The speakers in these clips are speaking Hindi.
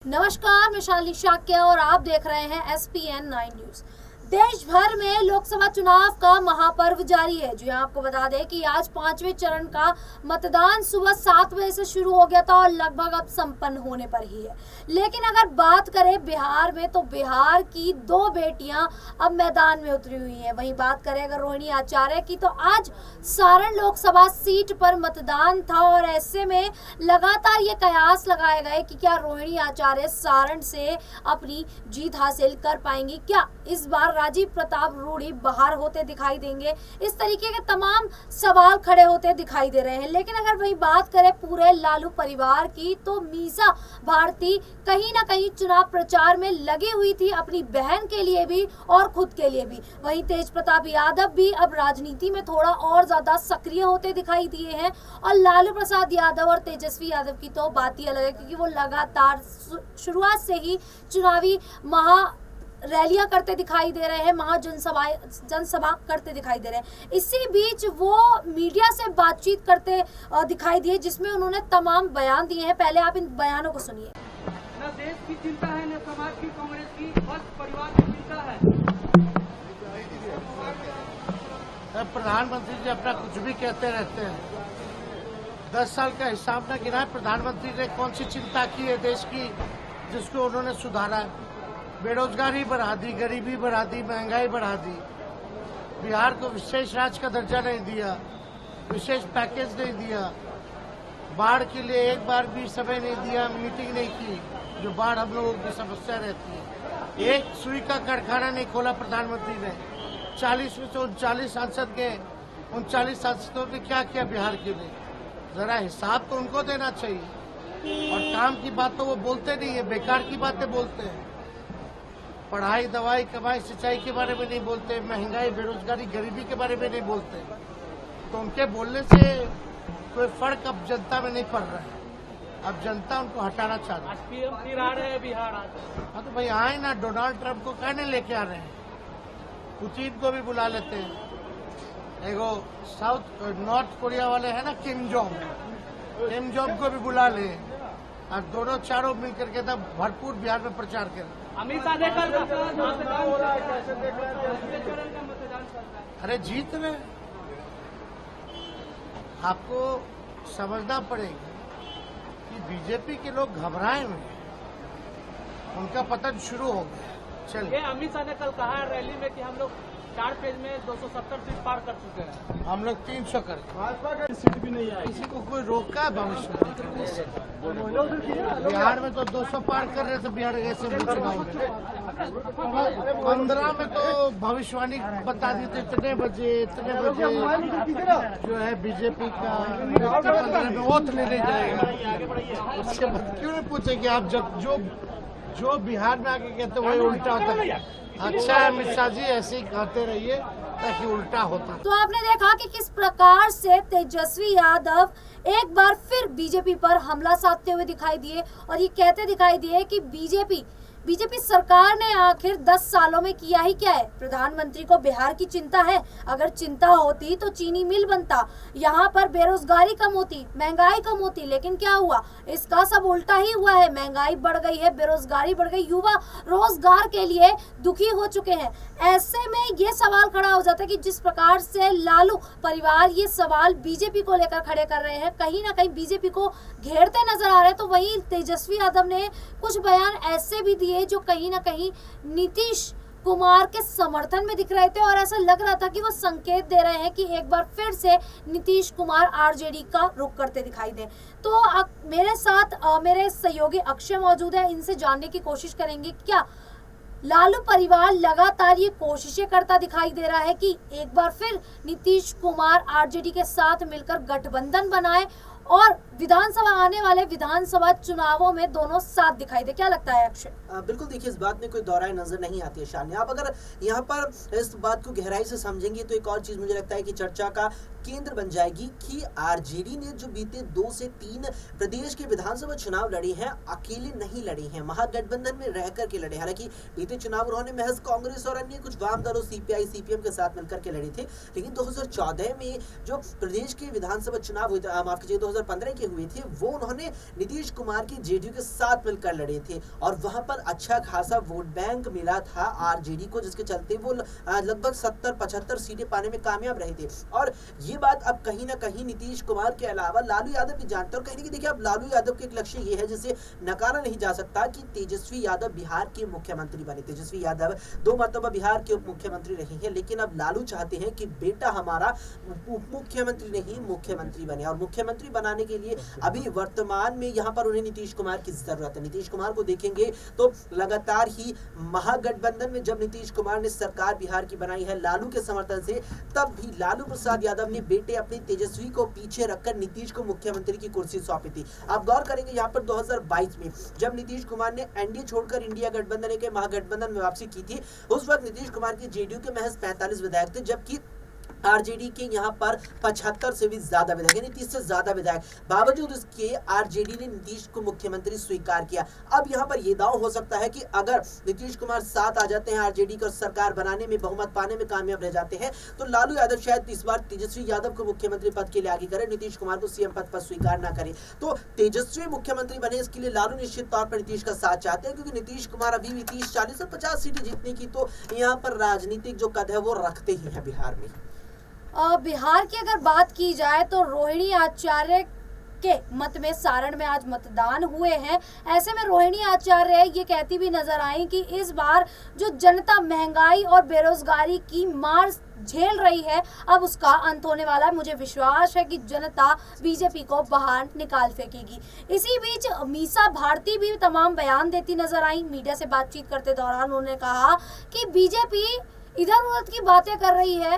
नमस्कार, मैं शालिनी शाक्य और आप देख रहे हैं SPN 9 न्यूज। देश भर में लोकसभा चुनाव का महापर्व जारी है। जी आपको बता दें कि आज 5वें चरण का मतदान सुबह 7 बजे से शुरू हो गया था और लगभग अब संपन्न होने पर ही है। लेकिन अगर बात करें बिहार में, तो बिहार की 2 बेटियां अब मैदान में उतरी हुई हैं। वहीं बात करें अगर रोहिणी आचार्य की, तो आज सारण लोकसभा सीट पर मतदान था और ऐसे में लगातार ये कयास लगाए गए कि क्या रोहिणी आचार्य सारण से अपनी जीत हासिल कर पाएंगी, क्या इस बार राजीव प्रताप रूडी बाहर होते दिखाई देंगे। इस तरीके के तमाम सवाल खड़े होते दिखाई दे रहे हैं। लेकिन अगर वही बात करें पूरे लालू परिवार की, तो मीसा भारती कहीं ना कहीं चुनाव प्रचार में लगी हुई थी, अपनी बहन के लिए भी और खुद के लिए भी। वहीं तेज प्रताप यादव भी अब राजनीति में थोड़ा और ज्यादा सक्रिय होते दिखाई दिए हैं। और लालू प्रसाद यादव और तेजस्वी यादव की तो बात ही अलग है, क्योंकि वो लगातार शुरुआत से ही चुनावी रैलियां करते दिखाई दे रहे हैं, जनसभा करते दिखाई दे रहे हैं। इसी बीच वो मीडिया से बातचीत करते दिखाई दिए, जिसमें उन्होंने तमाम बयान दिए हैं। पहले आप इन बयानों को सुनिए। न देश की चिंता है, न समाज की, कांग्रेस की, बस परिवार की चिंता है। प्रधानमंत्री जी अपना कुछ भी कहते रहते हैं। 10 साल का हिसाब न गिना, प्रधानमंत्री ने कौन सी चिंता की है देश की जिसको उन्होंने सुधारा है। बेरोजगारी बढ़ा दी, गरीबी बढ़ा दी, महंगाई बढ़ा दी। बिहार को विशेष राज्य का दर्जा नहीं दिया, विशेष पैकेज नहीं दिया, बाढ़ के लिए एक बार भी समय नहीं दिया, मीटिंग नहीं की, जो बाढ़ हम लोगों की समस्या रहती है। एक सुई का कारखाना नहीं खोला प्रधानमंत्री ने। 40 में से 39 सांसद गए, 39 सांसदों ने क्या किया बिहार के लिए, जरा हिसाब तो उनको देना चाहिए। और काम की बात तो वो बोलते नहीं है, बेकार की बातें बोलते हैं। पढ़ाई, दवाई, कमाई, सिंचाई के बारे में नहीं बोलते, महंगाई, बेरोजगारी, गरीबी के बारे में नहीं बोलते। तो उनके बोलने से कोई फर्क अब जनता में नहीं पड़ रहा है। अब जनता उनको हटाना चाहती है। बिहार हाँ तो भाई आए ना, डोनाल्ड ट्रंप को कहने लेके आ रहे हैं, पुतिन को भी बुला लेते हैं। एगो नॉर्थ कोरिया वाले हैं ना, किम जोंग को भी बुला ले, और दोनों चारों मिलकर के तब भरपूर बिहार में प्रचार करें। अमित शाह ने कल अरे जीत रहे, आपको समझना पड़ेगा कि बीजेपी के लोग घबराए हुए हैं, उनका पतन शुरू हो गया। चलिए, अमित शाह ने कल कहा रैली में कि हम लोग 4 पेज में 270 सीट पार कर चुके हैं। हम लोग 300 कर सीट भी नहीं आई। किसी को कोई रोका है भविष्यवाणी करने से? बिहार में तो 200 पार कर रहे थे बिहार के चुनाव में। 15 में तो भविष्यवाणी बता दी थी, इतने बजे जो है बीजेपी का 15 में ओथ लेने जाएगा। उसके बाद क्यों नहीं पूछे कि आप जो बिहार में आके कहते वही उल्टा होता है। अच्छा अमित शाह जी, ऐसे ही कहते रहिए ताकि उल्टा होता। तो आपने देखा कि किस प्रकार से तेजस्वी यादव एक बार फिर बीजेपी पर हमला साधते हुए दिखाई दिए और ये कहते दिखाई दिए कि बीजेपी सरकार ने आखिर 10 सालों में किया ही क्या है। प्रधानमंत्री को बिहार की चिंता है, अगर चिंता होती तो चीनी मिल बनता, यहाँ पर बेरोजगारी कम होती, महंगाई कम होती। लेकिन क्या हुआ, इसका सब उल्टा ही हुआ है। महंगाई बढ़ गई है, बेरोजगारी बढ़ गई, युवा रोजगार के लिए दुखी हो चुके हैं। ऐसे में ये सवाल खड़ा हो जाता है कि जिस प्रकार से लालू परिवार ये सवाल बीजेपी को लेकर खड़े कर रहे हैं, कहीं ना कहीं बीजेपी को घेरते नजर आ रहे हैं, तो वहीं तेजस्वी यादव ने कुछ बयान ऐसे भी दिए जो कहीं ना कहीं नीतीश कुमार के समर्थन में दिख रहे थे और ऐसा लग रहा था कि वो संकेत दे रहे हैं कि एक बार फिर से नीतीश कुमार आरजेडी का रुख करते दिखाई दे। तो मेरे साथ मेरे सहयोगी अक्षय मौजूद है, इनसे जानने की कोशिश करेंगे क्या लालू परिवार लगातार ये कोशिशें करता दिखाई दे रहा है कि एक बार फिर नीतीश कुमार आरजेडी के साथ मिलकर गठबंधन बनाए और विधानसभा आने वाले विधानसभा चुनावों में दोनों साथ दिखाई दे। क्या लगता है अक्षय? बिल्कुल, देखिए इस बात में कोई दोहराई नजर नहीं आती है शालिनी। आप अगर यहाँ पर इस बात को गहराई से समझेंगे तो एक और चीज मुझे लगता है कि चर्चा का केंद्र बन जाएगी कि आरजेडी ने जो बीते 2 से 3 प्रदेश के विधानसभा चुनाव लड़ी हैं, अकेले नहीं लड़ी हैं, महागठबंधन में रह करके लड़े। हालांकि बीते चुनाव उन्होंने महज कांग्रेस और अन्य कुछ वाम दलों सीपीआई सीपीएम के साथ मिलकर के लड़े थे। लेकिन 2014 में जो प्रदेश के विधानसभा चुनाव हुए, माफ कीजिए 2015 के हुए थे वो उन्होंने नीतीश कुमार के जेडीयू के साथ मिलकर लड़े थे और वहां पर अच्छा खासा वोट बैंक मिला था आरजेडी को, जिसके चलते वो लगभग 70-75 सीटें पाने में कामयाब रहे थे। और ये बात अब कहीं ना कहीं नीतीश कुमार के अलावा लालू यादव भी जानते हैं। और कहीं ना कहीं देखिए अब लालू यादव के एक लक्ष्य ये है जिसे नकारा नहीं जा सकता कि तेजस्वी यादव बिहार के मुख्यमंत्री बने। तेजस्वी यादव 2 मरतबा बिहार के उप मुख्यमंत्री रहे हैं, लेकिन अब लालू चाहते हैं कि बेटा हमारा उप मुख्यमंत्री नहीं मुख्यमंत्री बने। और मुख्यमंत्री बनाने के लिए अभी वर्तमान में यहाँ पर उन्हें नीतीश कुमार की जरूरत है। नीतीश कुमार को देखेंगे तो लगातार ही महागठबंधन में जब नीतीश कुमार ने सरकार बिहार की बनाई है लालू के समर्थन से, तब भी लालू प्रसाद यादव ने बेटे अपने तेजस्वी को पीछे रखकर नीतीश को मुख्यमंत्री की कुर्सी सौंपी थी। आप गौर करेंगे यहाँ पर 2022 में जब नीतीश कुमार ने एनडीए छोड़कर इंडिया गठबंधन के महागठबंधन में वापसी की थी, उस वक्त नीतीश कुमार के जेडीयू के महज 45 विधायक थे, जबकि आरजेडी के यहाँ पर 75 से भी ज्यादा विधायक, यानी 30 से ज्यादा विधायक। बावजूद इसके आरजेडी ने नीतीश को मुख्यमंत्री स्वीकार किया। अब यहाँ पर यह दाव हो सकता है कि अगर नीतीश कुमार साथ आ जाते हैं, आरजेडी को सरकार बनाने में बहुमत पाने में कामयाब रह जाते हैं, तो लालू यादव शायद इस बार तेजस्वी यादव को मुख्यमंत्री पद के लिए आगे करे, नीतीश कुमार को सीएम पद पर स्वीकार न करे। तो तेजस्वी मुख्यमंत्री बने इसके लिए लालू निश्चित तौर पर नीतीश का साथ चाहते हैं, क्योंकि नीतीश कुमार अभी भी 30, 40 से 50 सीटें जीतने की तो यहाँ पर राजनीतिक जो कद है वो रखते ही है बिहार में। बिहार की अगर बात की जाए तो रोहिणी आचार्य के मत में सारण में आज मतदान हुए हैं। ऐसे में रोहिणी आचार्य ये कहती भी नजर आई कि इस बार जो जनता महंगाई और बेरोजगारी की मार झेल रही है, अब उसका अंत होने वाला है। मुझे विश्वास है कि जनता बीजेपी को बाहर निकाल फेंकेगी। इसी बीच मीसा भारती भी तमाम बयान देती नजर आई। मीडिया से बातचीत करते दौरान उन्होंने कहा कि बीजेपी इधर उधर की बातें कर रही है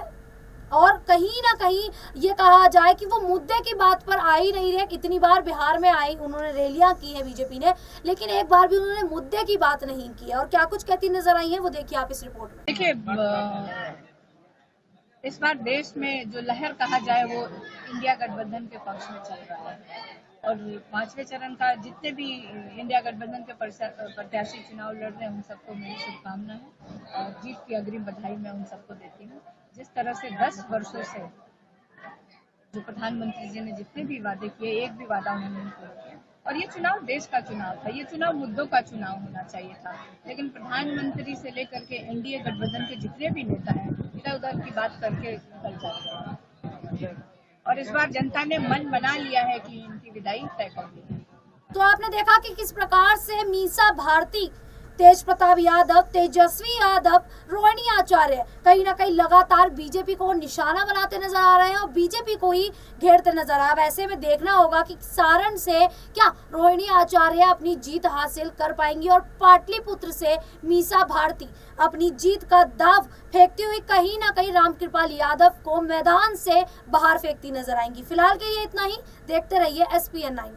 और कहीं ना कहीं ये कहा जाए कि वो मुद्दे की बात पर आ ही नहीं रहे। इतनी बार बिहार में आई, उन्होंने रैलियां की है बीजेपी ने, लेकिन एक बार भी उन्होंने मुद्दे की बात नहीं की है। और क्या कुछ कहती नजर आई है वो देखिए आप इस रिपोर्ट में। देखिए, इस बार देश में जो लहर कहा जाए वो इंडिया गठबंधन के पक्ष में चल रहा है और 5वें चरण का जितने भी इंडिया गठबंधन के प्रत्याशी चुनाव लड़ रहे हैं उन सबको मेरी शुभकामनाएं और जीत की अग्रिम बधाई मैं उन सबको देती हूँ। जिस तरह से 10 वर्षों से जो प्रधानमंत्री जी ने जितने भी वादे किए, एक भी वादा उन्होंने नहीं पूरा किया। और ये चुनाव देश का चुनाव था, ये चुनाव मुद्दों का चुनाव होना चाहिए था, लेकिन प्रधानमंत्री से लेकर के एनडीए गठबंधन के जितने भी नेता हैं इधर उधर की बात करके निकल जाते हैं। और इस बार जनता ने मन बना लिया है कि इनकी विदाई तय कर दी है। तो आपने देखा कि किस प्रकार से मीसा भारती, तेज प्रताप यादव, तेजस्वी यादव, रोहिणी आचार्य कहीं ना कहीं लगातार बीजेपी को निशाना बनाते नजर आ रहे हैं और बीजेपी को ही घेरते नजर आ रहे हैं। ऐसे में देखना होगा कि सारण से क्या रोहिणी आचार्य अपनी जीत हासिल कर पाएंगी और पाटलिपुत्र से मीसा भारती अपनी जीत का दाव फेंकती हुई कहीं ना कहीं रामकृपाल यादव को मैदान से बाहर फेंकती नजर आएंगी। फिलहाल के लिए इतना ही। देखते रहिए SPN 9।